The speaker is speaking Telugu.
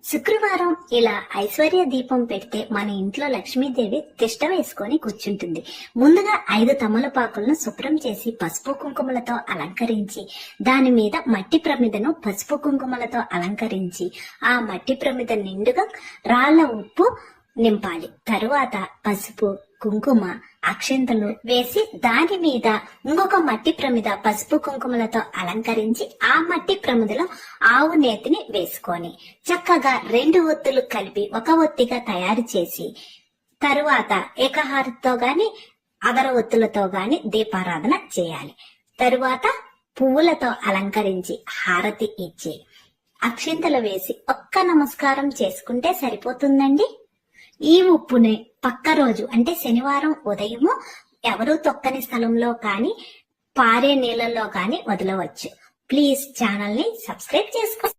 శుక్రవారం ఇలా ఐశ్వర్య దీపం పెడితే మన ఇంట్లో లక్ష్మీదేవి తిష్ట వేసుకొని కూర్చుంటుంది. ముందుగా 5 తమలపాకులను శుభ్రం చేసి పసుపు కుంకుమలతో అలంకరించి దాని మీద మట్టి ప్రమిదను పసుపు కుంకుమలతో అలంకరించి ఆ మట్టి ప్రమిద నిండుగా రాళ్ల ఉప్పు నింపాలి. తరువాత పసుపు కుంకుమ అక్షంతలు వేసి దాని మీద ఇంకొక మట్టి ప్రమిద పసుపు కుంకుమలతో అలంకరించి ఆ మట్టి ప్రమిదలో ఆవు నేతిని వేసుకొని చక్కగా 2 ఒత్తులు కలిపి ఒక ఒత్తిగా తయారు చేసి తరువాత ఏకహారతితో గాని అగర ఒత్తులతో గాని దీపారాధన చేయాలి. తరువాత పువ్వులతో అలంకరించి హారతి ఇచ్చి అక్షింతలు వేసి ఒక్క నమస్కారం చేసుకుంటే సరిపోతుందండి. ఈ ఉప్పుని పక్క రోజు అంటే శనివారం ఉదయము ఎవరూ తొక్కని స్థలంలో కానీ పారే నీళ్ళల్లో కానీ వదలవచ్చు. ప్లీజ్ ఛానల్ ని సబ్స్క్రైబ్ చేసుకోండి.